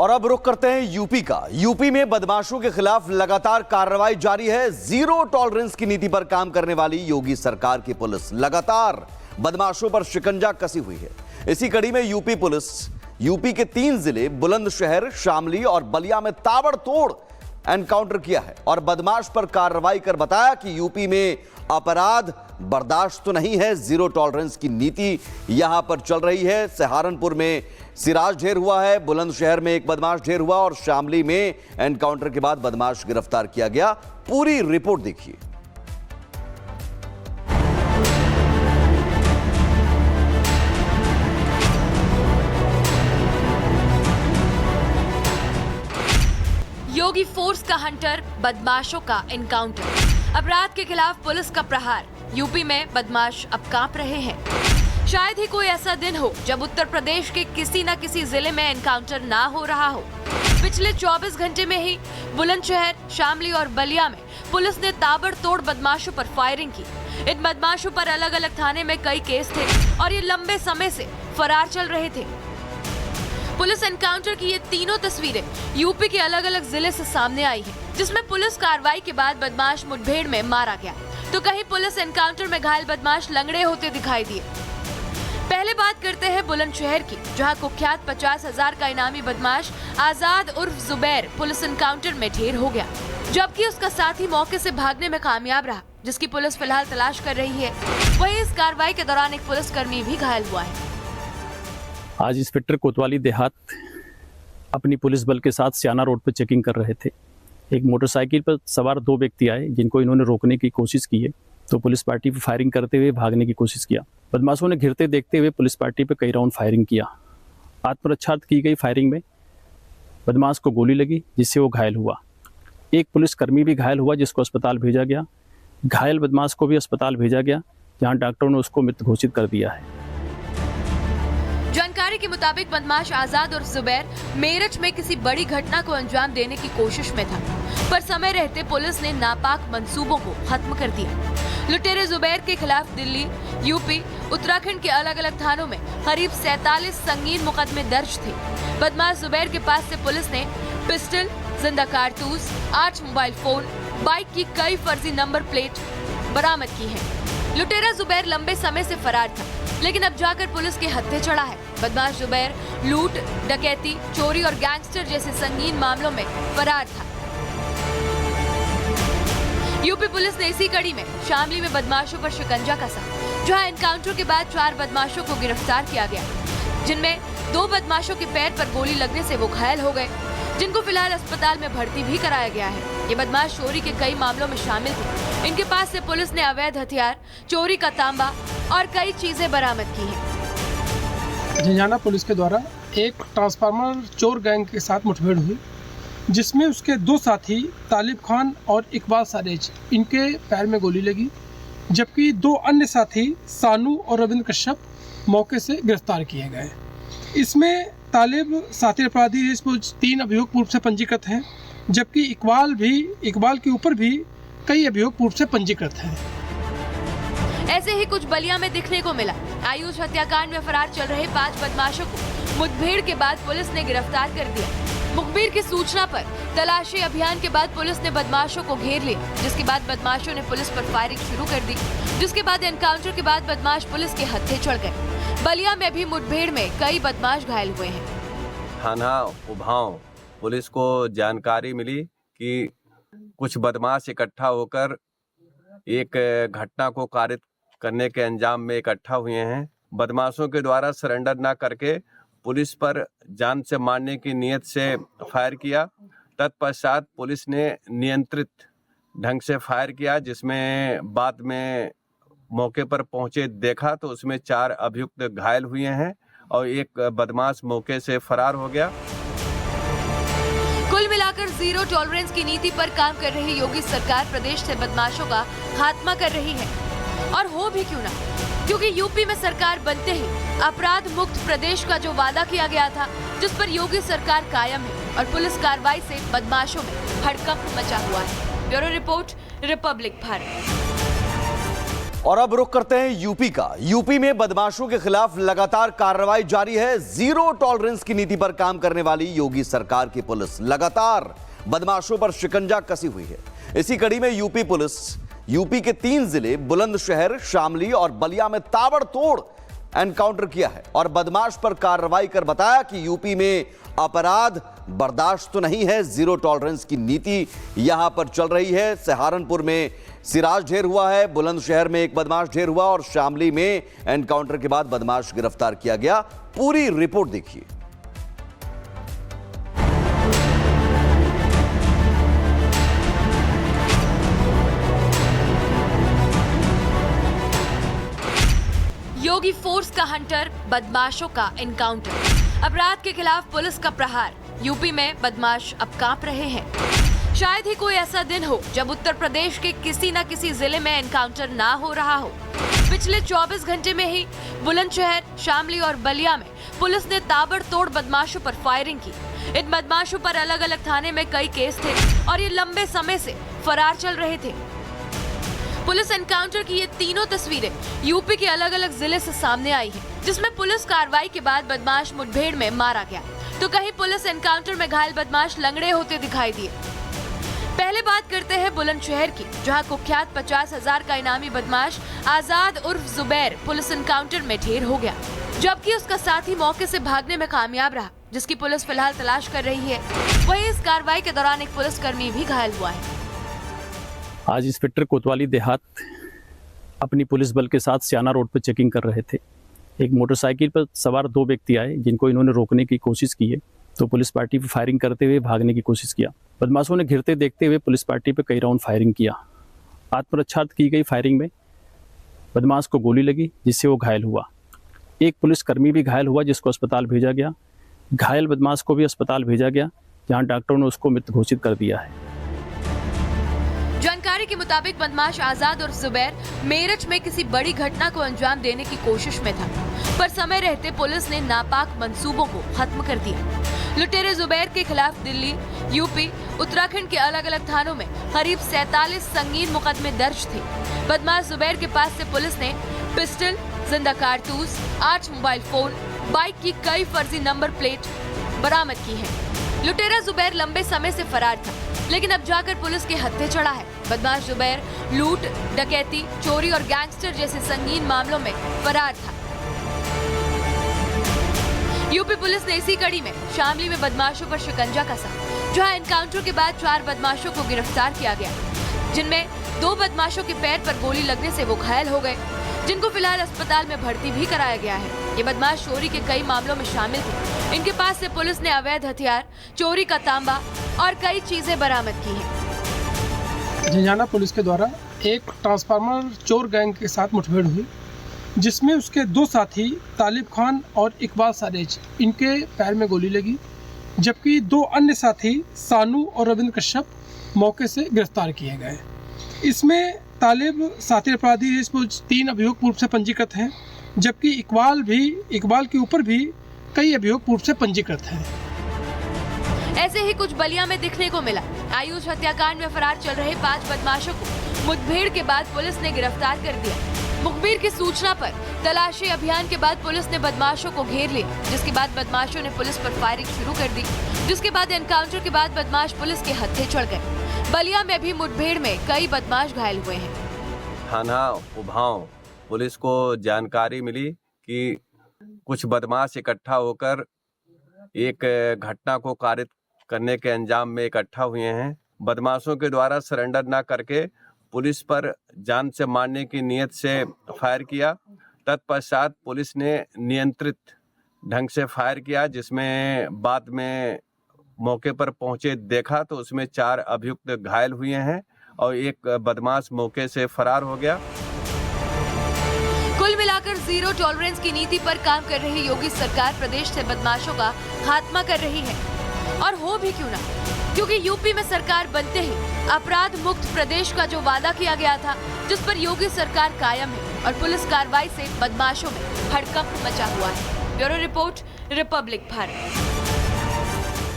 और अब रुख करते हैं यूपी का। यूपी में बदमाशों के खिलाफ लगातार कार्रवाई जारी है। जीरो टॉलरेंस की नीति पर काम करने वाली योगी सरकार की पुलिस लगातार बदमाशों पर शिकंजा कसी हुई है। इसी कड़ी में यूपी पुलिस यूपी के 3 जिले बुलंदशहर, शामली और बलिया में ताबड़तोड़ एनकाउंटर किया है और बदमाश पर कार्रवाई कर बताया कि यूपी में अपराध बर्दाश्त तो नहीं है, जीरो टॉलरेंस की नीति यहां पर चल रही है। सहारनपुर में सिराज ढेर हुआ है, बुलंदशहर में एक बदमाश ढेर हुआ और शामली में एनकाउंटर के बाद बदमाश गिरफ्तार किया गया। पूरी रिपोर्ट देखिए। योगी फोर्स का हंटर, बदमाशों का एनकाउंटर। अपराध के खिलाफ पुलिस का प्रहार। यूपी में बदमाश अब कांप रहे हैं। शायद ही कोई ऐसा दिन हो जब उत्तर प्रदेश के किसी न किसी जिले में एनकाउंटर ना हो रहा हो। पिछले 24 घंटे में ही बुलंदशहर, शामली और बलिया में पुलिस ने ताबड़तोड़ बदमाशों पर फायरिंग की। इन बदमाशों पर अलग अलग थाने में कई केस थे और ये लंबे समय से फरार चल रहे थे। पुलिस एनकाउंटर की ये तीनों तस्वीरें यूपी के अलग अलग जिले से सामने आई हैं, जिसमें पुलिस कार्रवाई के बाद बदमाश मुठभेड़ में मारा गया, तो कहीं पुलिस एनकाउंटर में घायल बदमाश लंगड़े होते दिखाई दिए। पहले बात करते हैं बुलंदशहर की, जहां कुख्यात 50,000 का इनामी बदमाश आजाद उर्फ जुबैर पुलिस एनकाउंटर में ढेर हो गया, जबकि उसका साथी मौके से भागने में कामयाब रहा, जिसकी पुलिस फिलहाल तलाश कर रही है। वहीं इस कार्रवाई के दौरान एक पुलिसकर्मी भी घायल हुआ है। आज इंस्पेक्टर कोतवाली देहात अपनी पुलिस बल के साथ सियाना रोड पर चेकिंग कर रहे थे। एक मोटरसाइकिल पर सवार 2 व्यक्ति आए, जिनको इन्होंने रोकने की कोशिश की है, तो पुलिस पार्टी पर फायरिंग करते हुए भागने की कोशिश किया। बदमाशों ने घिरते देखते हुए पुलिस पार्टी पर कई राउंड फायरिंग किया। आत्मरक्षार्थ की गई फायरिंग में बदमाश को गोली लगी, जिससे वो घायल हुआ। एक पुलिसकर्मी भी घायल हुआ, जिसको अस्पताल भेजा गया। घायल बदमाश को भी अस्पताल भेजा गया, जहाँ डॉक्टरों ने उसको मृत घोषित कर दिया है। जानकारी के मुताबिक बदमाश आजाद और जुबैर मेरठ में किसी बड़ी घटना को अंजाम देने की कोशिश में था, पर समय रहते पुलिस ने नापाक मंसूबों को खत्म कर दिया। लुटेरे जुबैर के खिलाफ दिल्ली, यूपी, उत्तराखंड के अलग अलग थानों में करीब 47 संगीन मुकदमे दर्ज थे। बदमाश जुबैर के पास से पुलिस ने पिस्टल, जिंदा कारतूस, 8 मोबाइल फोन, बाइक की कई फर्जी नंबर प्लेट बरामद की है। लुटेरा जुबैर लंबे समय से फरार था, लेकिन अब जाकर पुलिस के हत्थे चढ़ा है। बदमाश जुबैर लूट, डकैती, चोरी और गैंगस्टर जैसे संगीन मामलों में फरार था। यूपी पुलिस ने इसी कड़ी में शामली में बदमाशों पर शिकंजा कसा, जहां एनकाउंटर के बाद 4 बदमाशों को गिरफ्तार किया गया, जिनमें 2 बदमाशों के पैर पर गोली लगने से वो घायल हो गए, जिनको फिलहाल अस्पताल में भर्ती भी कराया गया है। ये बदमाश चोरी के कई मामलों में शामिल थे। इनके पास से पुलिस ने अवैध हथियार, चोरी का तांबा और कई चीजें बरामद की हैं। झंझाना पुलिस के द्वारा एक ट्रांसफार्मर चोर गैंग के साथ मुठभेड़ हुई, जिसमें उसके 2 साथी तालिब खान और इकबाल सारेज, इनके पैर में गोली लगी, जबकि 2 अन्य साथी सानू और रविंद्र कश्यप मौके से गिरफ्तार किए गए। इसमें तालिब साथी अपराधी है, इसमें 3 अभियोग पूर्व से पंजीकृत हैं, जबकि इकबाल के ऊपर भी कई अभियोग पूर्व से पंजीकृत हैं। ऐसे ही कुछ बलिया में दिखने को मिला। आयुष हत्याकांड में फरार चल रहे 5 बदमाशों को मुठभेड़ के बाद पुलिस ने गिरफ्तार कर दिया। मुखबिर की सूचना पर तलाशी अभियान के बाद पुलिस ने बदमाशों को घेर लिया, जिसके बाद बदमाशों ने पुलिस पर फायरिंग शुरू कर दी, जिसके बाद एनकाउंटर के बाद बदमाश पुलिस के हत्थे चढ़ गए। बलिया में भी मुठभेड़ में कई बदमाश घायल हुए हैं। थाना उभाव पुलिस को जानकारी मिली कि कुछ बदमाश इकट्ठा होकर एक घटना को कारित करने के अंजाम में इकट्ठा हुए हैं। बदमाशों के द्वारा सरेंडर न करके पुलिस पर जान से मारने की नीयत से फायर किया। तत्पश्चात पुलिस ने नियंत्रित ढंग से फायर किया, जिसमें बाद में मौके पर पहुंचे देखा तो उसमें 4 अभियुक्त घायल हुए हैं और एक बदमाश मौके से फरार हो गया। कुल मिलाकर जीरो टॉलरेंस की नीति पर काम कर रही योगी सरकार प्रदेश से बदमाशों का खात्मा कर रही है, और हो भी क्यों ना, क्योंकि यूपी में सरकार बनते ही अपराध मुक्त प्रदेश का जो वादा किया गया था, जिस पर योगी सरकार कायम है, और पुलिस कार्रवाई से बदमाशों में हड़कंप मचा हुआ है। Bureau report, Republic Bharat. और अब रुख करते हैं यूपी का। यूपी में बदमाशों के खिलाफ लगातार कार्रवाई जारी है। जीरो टॉलरेंस की नीति पर काम करने वाली योगी सरकार की पुलिस लगातार बदमाशों पर शिकंजा कसी हुई है। इसी कड़ी में यूपी पुलिस यूपी के 3 जिले बुलंदशहर, शामली और बलिया में ताबड़तोड़ एनकाउंटर किया है और बदमाश पर कार्रवाई कर बताया कि यूपी में अपराध बर्दाश्त तो नहीं है, जीरो टॉलरेंस की नीति यहां पर चल रही है। सहारनपुर में सिराज ढेर हुआ है, बुलंदशहर में एक बदमाश ढेर हुआ और शामली में एनकाउंटर के बाद बदमाश गिरफ्तार किया गया। पूरी रिपोर्ट देखिए। योगी फोर्स का हंटर, बदमाशों का एनकाउंटर। अपराध के खिलाफ पुलिस का प्रहार। यूपी में बदमाश अब कांप रहे हैं। शायद ही कोई ऐसा दिन हो जब उत्तर प्रदेश के किसी न किसी जिले में एनकाउंटर ना हो रहा हो। पिछले 24 घंटे में ही बुलंदशहर, शामली और बलिया में पुलिस ने ताबड़तोड़ बदमाशों पर फायरिंग की। इन बदमाशों पर अलग अलग थाने में कई केस थे और ये लंबे समय से फरार चल रहे थे। पुलिस एनकाउंटर की ये तीनों तस्वीरें यूपी के अलग अलग जिले से सामने आई हैं, जिसमें पुलिस कार्रवाई के बाद बदमाश मुठभेड़ में मारा गया, तो कहीं पुलिस एनकाउंटर में घायल बदमाश लंगड़े होते दिखाई दिए। पहले बात करते हैं बुलंदशहर की, जहां कुख्यात 50,000 का इनामी बदमाश आजाद उर्फ जुबैर पुलिस एनकाउंटर में ढेर हो गया, जबकि उसका साथी मौके से भागने में कामयाब रहा, जिसकी पुलिस फिलहाल तलाश कर रही है। वहीं इस कार्रवाई के दौरान एक पुलिसकर्मी भी घायल हुआ है। आज इंस्पेक्टर कोतवाली देहात अपनी पुलिस बल के साथ सियाना रोड पर चेकिंग कर रहे थे। एक मोटरसाइकिल पर सवार 2 व्यक्ति आए, जिनको इन्होंने रोकने की कोशिश की है, तो पुलिस पार्टी पर फायरिंग करते हुए भागने की कोशिश किया। बदमाशों ने घिरते देखते हुए पुलिस पार्टी पर कई राउंड फायरिंग किया। आत्मरक्षा की गई फायरिंग में बदमाश को गोली लगी, जिससे वो घायल हुआ। एक पुलिसकर्मी भी घायल हुआ, जिसको अस्पताल भेजा गया। घायल बदमाश को भी अस्पताल भेजा गया, जहाँ डॉक्टरों ने उसको मृत घोषित कर दिया है। जानकारी के मुताबिक बदमाश आजाद और जुबैर मेरठ में किसी बड़ी घटना को अंजाम देने की कोशिश में था, पर समय रहते पुलिस ने नापाक मंसूबों को खत्म कर दिया। लुटेरे जुबैर के खिलाफ दिल्ली, यूपी, उत्तराखंड के अलग अलग थानों में करीब 47 संगीन मुकदमे दर्ज थे। बदमाश जुबैर के पास से पुलिस ने पिस्टल, जिंदा कारतूस, 8 मोबाइल फोन, बाइक की कई फर्जी नंबर प्लेट बरामद की है। लुटेरा जुबैर लंबे समय से फरार था, लेकिन अब जाकर पुलिस के हत्थे चढ़ा है। बदमाश जुबैर लूट, डकैती, चोरी और गैंगस्टर जैसे संगीन मामलों में फरार था। यूपी पुलिस ने इसी कड़ी में शामली में बदमाशों पर शिकंजा कसा, जहां एनकाउंटर के बाद 4 बदमाशों को गिरफ्तार किया गया, जिनमें 2 बदमाशों के पैर पर गोली लगने से वो घायल हो गए, जिनको फिलहाल अस्पताल में भर्ती भी कराया गया है। ये बदमाश चोरी के कई मामलों में शामिल थे। इनके पास से पुलिस ने अवैध हथियार, चोरी का तांबा और कई चीजें बरामद की हैं। झंझाना पुलिस के द्वारा एक ट्रांसफार्मर चोर गैंग के साथ मुठभेड़ हुई, जिसमें उसके 2 साथी तालिब खान और इकबाल सारेज, इनके पैर में गोली लगी, जबकि 2 अन्य साथी सानू और रविंद्र कश्यप मौके से गिरफ्तार किए गए। इसमें तालिब साथी अपराधी इस पर 3 अभियोग पूर्व से पंजीकृत हैं, जबकि इकबाल के ऊपर भी कई अभियोग पूर्व से पंजीकृत हैं। ऐसे ही कुछ बलिया में दिखने को मिला। आयुष हत्याकांड में फरार चल रहे 5 बदमाशों को मुठभेड़ के बाद पुलिस ने गिरफ्तार कर दिया। मुखबिर की सूचना पर तलाशी अभियान के बाद पुलिस ने बदमाशों को घेर लिया, जिसके बाद बदमाशों ने पुलिस पर फायरिंग शुरू कर दी, जिसके बाद एनकाउंटर के बाद बदमाश पुलिस के हत्थे चढ़ गए। बलिया में भी मुठभेड़ में कई बदमाश घायल हुए हैं। थाना उभाव पुलिस को जानकारी मिली कि कुछ बदमाश इकट्ठा होकर एक घटना को कारित करने के अंजाम में इकट्ठा हुए हैं। बदमाशों के द्वारा सरेंडर ना करके पुलिस पर जान से मारने की नीयत से फायर किया। तत्पश्चात पुलिस ने नियंत्रित ढंग से फायर किया, जिसमें बाद में मौके पर पहुंचे देखा तो उसमें 4 अभियुक्त घायल हुए हैं और एक बदमाश मौके से फरार हो गया। कुल मिलाकर जीरो टॉलरेंस की नीति पर काम कर रही योगी सरकार प्रदेश से बदमाशों का खात्मा कर रही है, और हो भी क्यों ना, क्योंकि यूपी में सरकार बनते ही अपराध मुक्त प्रदेश का जो वादा किया गया था, जिस पर योगी सरकार कायम है, और पुलिस कार्रवाई से बदमाशों में हड़कंप मचा हुआ है। Bureau report, Republic Bharat.